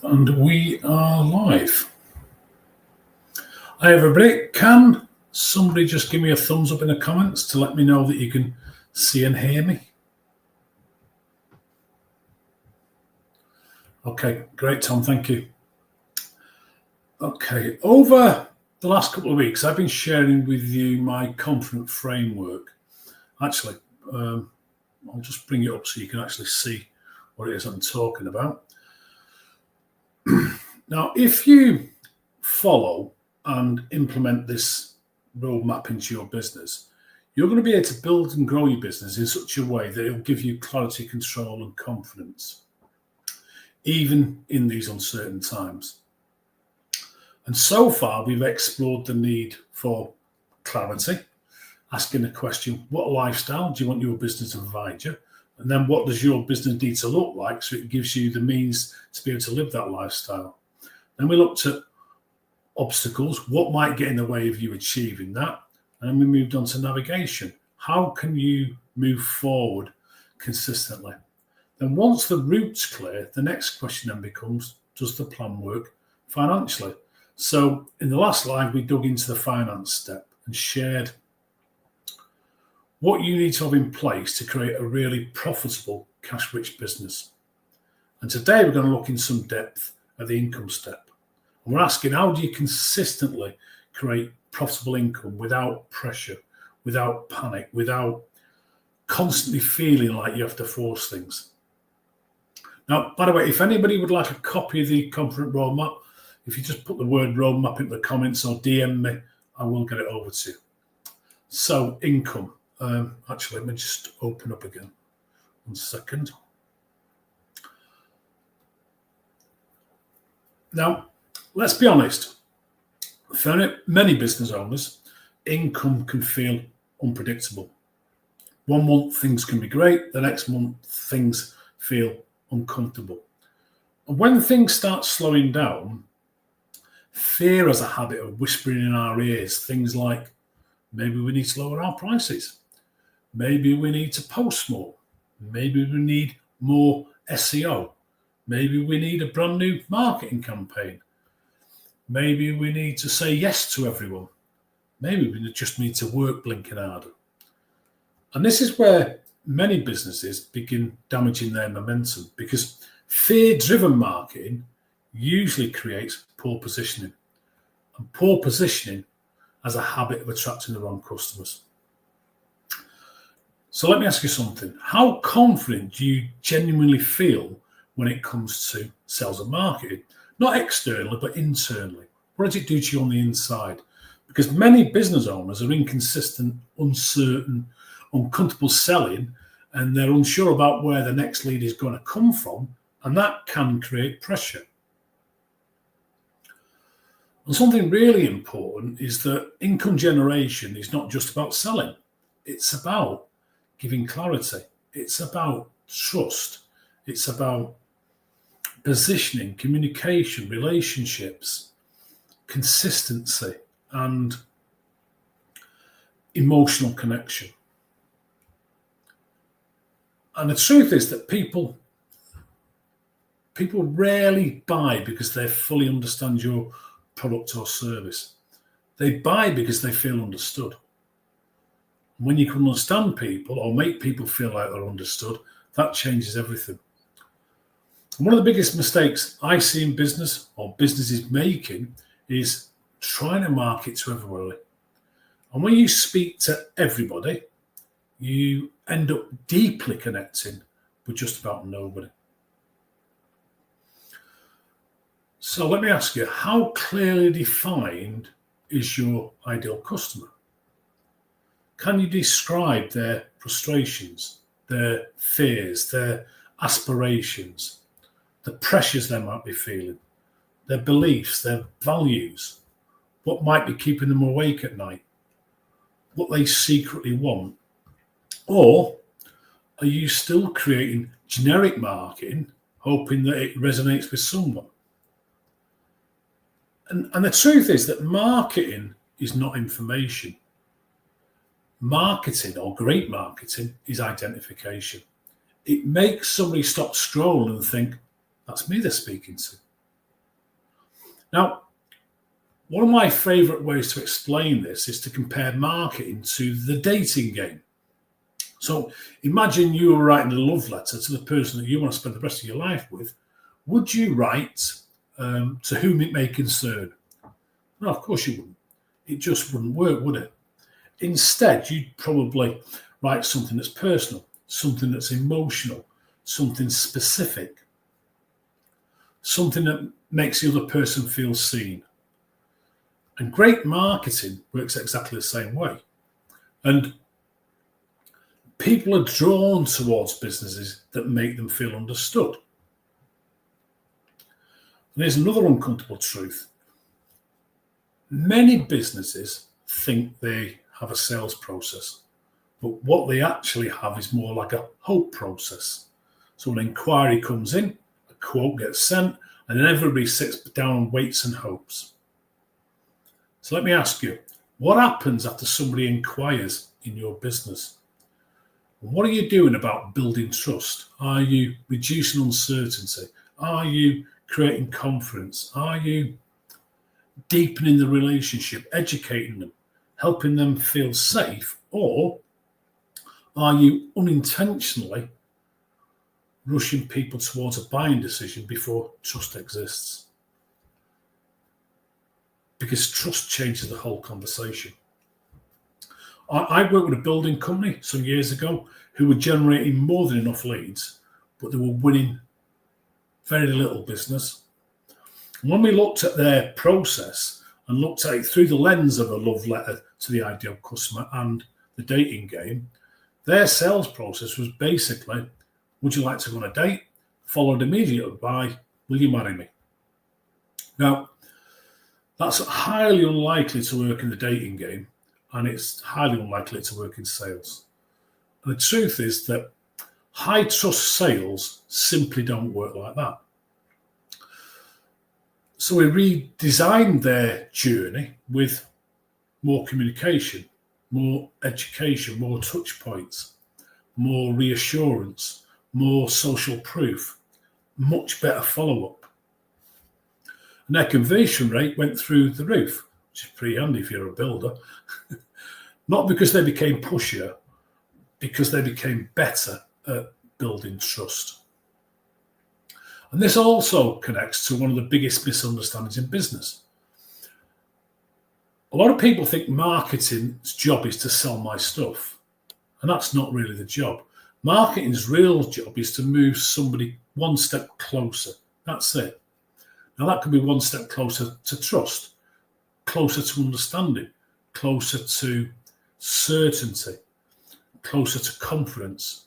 And we are live. Hi everybody, can somebody just give me a thumbs up in the comments to let me know that you can see and hear me? Okay, great Tom, thank you. Okay, over the last couple of weeks I've been sharing with you my confident framework. Actually, I'll just bring it up so you can actually see what it is I'm talking about. Now, if you follow and implement this roadmap into your business, you're going to be able to build and grow your business in such a way that it'll give you clarity, control, and confidence, even in these uncertain times. And so far, we've explored the need for clarity, asking the question, what lifestyle do you want your business to provide you? And then what does your business need to look like so it gives you the means to be able to live that lifestyle? Then we looked at obstacles, what might get in the way of you achieving that? And then we moved on to navigation. How can you move forward consistently? Then once the route's clear, the next question then becomes, does the plan work financially? So in the last slide, we dug into the finance step and shared what you need to have in place to create a really profitable, cash-rich business. And today we're going to look in some depth at the income step. And we're asking, how do you consistently create profitable income without pressure, without panic, without constantly feeling like you have to force things? Now, by the way, if anybody would like a copy of the Confident Roadmap, if you just put the word roadmap in the comments or DM me, I will get it over to you. So, income. Actually, let me just open up again. 1 second. Now, let's be honest. For many business owners, income can feel unpredictable. 1 month, things can be great. The next month, things feel uncomfortable. And when things start slowing down, fear has a habit of whispering in our ears things like, maybe we need to lower our prices. Maybe we need to post more. Maybe we need more SEO. Maybe we need a brand new marketing campaign. Maybe we need to say yes to everyone. Maybe we just need to work blinking harder. And this is where many businesses begin damaging their momentum, because fear-driven marketing usually creates poor positioning. And poor positioning has a habit of attracting the wrong customers. So let me ask you something. How confident do you genuinely feel when it comes to sales and marketing? Not externally, but internally. What does it do to you on the inside? Because many business owners are inconsistent, uncertain, uncomfortable selling, and they're unsure about where the next lead is going to come from, and that can create pressure. And something really important is that income generation is not just about selling. It's about giving clarity. It's about trust. It's about positioning, communication, relationships, consistency, and emotional connection. And the truth is that people rarely buy because they fully understand your product or service. They buy because they feel understood. When you can understand people or make people feel like they're understood, that changes everything. And one of the biggest mistakes I see in business or businesses making is trying to market to everybody. And when you speak to everybody, you end up deeply connecting with just about nobody. So let me ask you, how clearly defined is your ideal customer? Can you describe their frustrations, their fears, their aspirations, the pressures they might be feeling, their beliefs, their values, what might be keeping them awake at night, what they secretly want? Or are you still creating generic marketing, hoping that it resonates with someone? And the truth is that marketing is not information. Marketing, or great marketing, is identification. It makes somebody stop scrolling and think, that's me they're speaking to. Now, one of my favourite ways to explain this is to compare marketing to the dating game. So imagine you were writing a love letter to the person that you want to spend the rest of your life with. Would you write to whom it may concern? No, of course you wouldn't. It just wouldn't work, would it? Instead, you'd probably write something that's personal, something that's emotional, something specific, something that makes the other person feel seen. And great marketing works exactly the same way. And people are drawn towards businesses that make them feel understood. And here's another uncomfortable truth. Many businesses think they have a sales process, but what they actually have is more like a hope process. So an inquiry comes in, a quote gets sent, and then everybody sits down and waits and hopes. So let me ask you, what happens after somebody inquires in your business? What are you doing about building trust? Are you reducing uncertainty? Are you creating confidence? Are you deepening the relationship, educating them, helping them feel safe? Or are you unintentionally rushing people towards a buying decision before trust exists? Because trust changes the whole conversation. I worked with a building company some years ago who were generating more than enough leads, but they were winning very little business. And when we looked at their process and looked at it through the lens of a love letter to the ideal customer and the dating game, their sales process was basically, would you like to go on a date? Followed immediately by, will you marry me? Now, that's highly unlikely to work in the dating game, and it's highly unlikely to work in sales. And the truth is that high trust sales simply don't work like that. So we redesigned their journey with more communication, more education, more touch points, more reassurance, more social proof, much better follow-up. And their conversion rate went through the roof, which is pretty handy if you're a builder. Not because they became pushier, because they became better at building trust. And this also connects to one of the biggest misunderstandings in business. A lot of people think marketing's job is to sell my stuff, and that's not really the job. Marketing's real job is to move somebody one step closer. That's it. Now, that could be one step closer to trust, closer to understanding, closer to certainty, closer to confidence.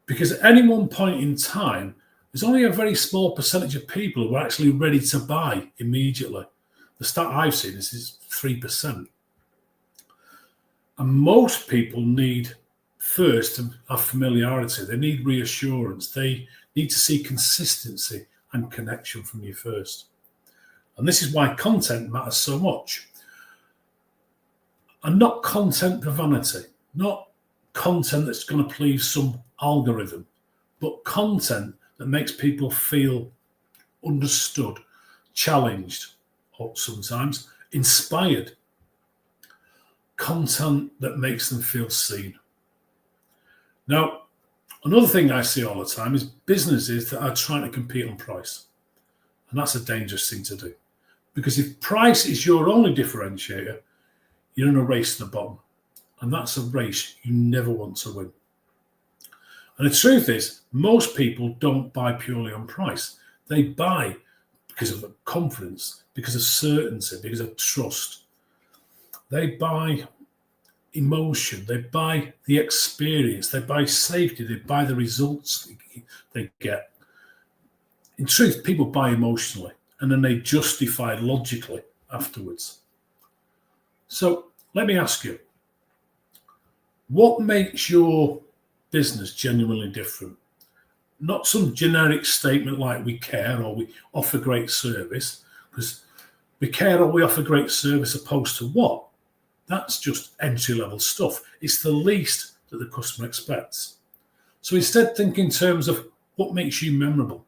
Because at any one point in time, there's only a very small percentage of people who are actually ready to buy immediately. The stat I've seen is 3%. And most people need first to have familiarity. They need reassurance. They need to see consistency and connection from you first. And this is why content matters so much. And not content for vanity, not content that's going to please some algorithm, but content that makes people feel understood, challenged, or sometimes inspired. Content that makes them feel seen. Now, another thing I see all the time is businesses that are trying to compete on price. And that's a dangerous thing to do. Because if price is your only differentiator, you're in a race to the bottom. And that's a race you never want to win. And the truth is, most people don't buy purely on price. They buy because of confidence, because of certainty, because of trust. They buy emotion, they buy the experience, they buy safety, they buy the results they get. In truth, people buy emotionally and then they justify logically afterwards. So let me ask you, what makes your business genuinely different? Not some generic statement like we care or we offer great service, because we care or we offer great service opposed to what? That's just entry-level stuff. It's the least that the customer expects. So instead, think in terms of what makes you memorable,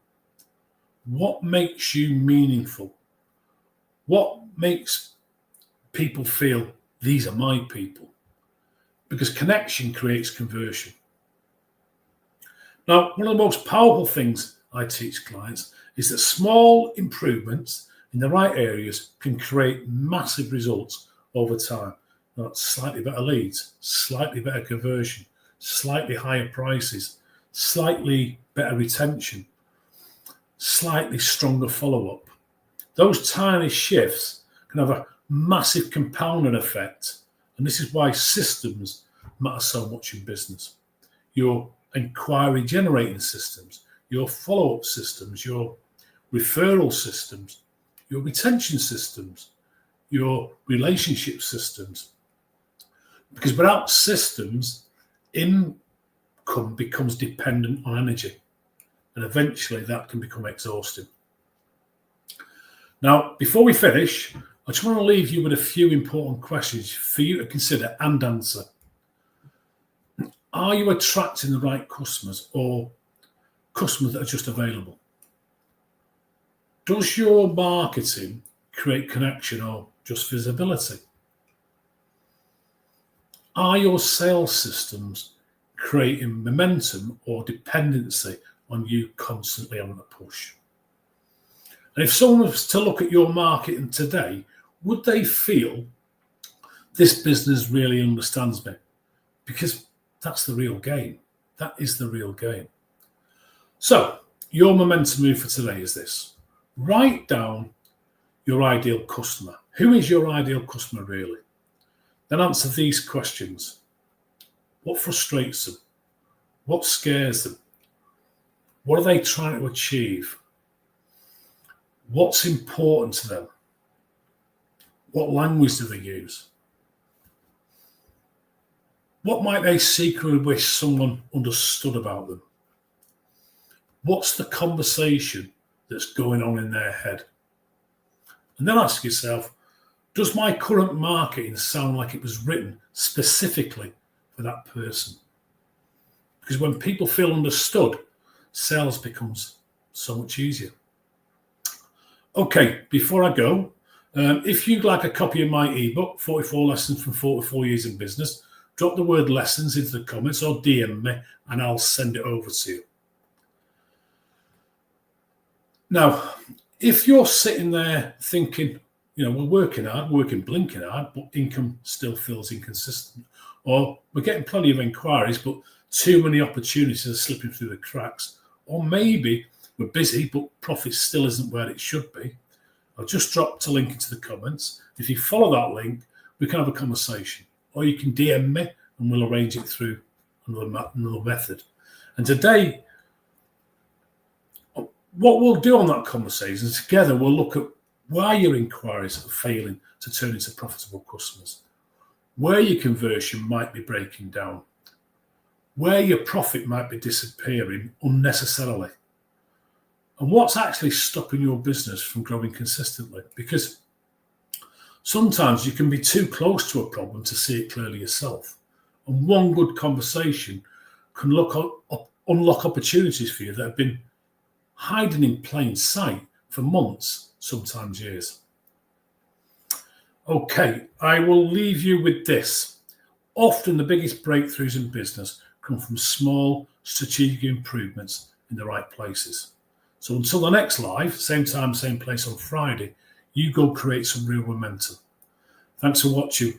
what makes you meaningful, What makes people feel these are my people? Because connection creates conversion. Now, one of the most powerful things I teach clients is that small improvements in the right areas can create massive results over time. Now, slightly better leads, slightly better conversion, slightly higher prices, slightly better retention, slightly stronger follow-up. Those tiny shifts can have a massive compounding effect. And this is why systems matter so much in business. Your inquiry generating systems, your follow-up systems, your referral systems, your retention systems, your relationship systems. Because without systems, income becomes dependent on energy. And eventually that can become exhausting. Now, before we finish, I just want to leave you with a few important questions for you to consider and answer. Are you attracting the right customers or customers that are just available? Does your marketing create connection or just visibility? Are your sales systems creating momentum or dependency on you constantly on the push? And if someone was to look at your marketing today, would they feel this business really understands me? Because that's the real game. That is the real game. So your momentum move for today is this. Write down your ideal customer. Who is your ideal customer really? Then answer these questions. What frustrates them? What scares them? What are they trying to achieve? What's important to them? What language do they use? What might they secretly wish someone understood about them? What's the conversation that's going on in their head? And then ask yourself, does my current marketing sound like it was written specifically for that person? Because when people feel understood, sales becomes so much easier. Okay, before I go, if you'd like a copy of my ebook, 44 Lessons from 44 Years in Business, drop the word lessons into the comments or DM me and I'll send it over to you. Now, if you're sitting there thinking, we're working hard, blinking hard, but income still feels inconsistent, or we're getting plenty of inquiries, but too many opportunities are slipping through the cracks, or maybe we're busy, but profit still isn't where it should be, I'll just drop a link into the comments. If you follow that link, we can have a conversation, or you can DM me and we'll arrange it through another method. And today, what we'll do on that conversation is together we'll look at why your inquiries are failing to turn into profitable customers, where your conversion might be breaking down, where your profit might be disappearing unnecessarily, and what's actually stopping your business from growing consistently. Because sometimes you can be too close to a problem to see it clearly yourself. And one good conversation can unlock opportunities for you that have been hiding in plain sight for months, sometimes years. Okay, I will leave you with this. Often the biggest breakthroughs in business come from small strategic improvements in the right places. So until the next live, same time, same place on Friday, you go create some real momentum. Thanks for watching.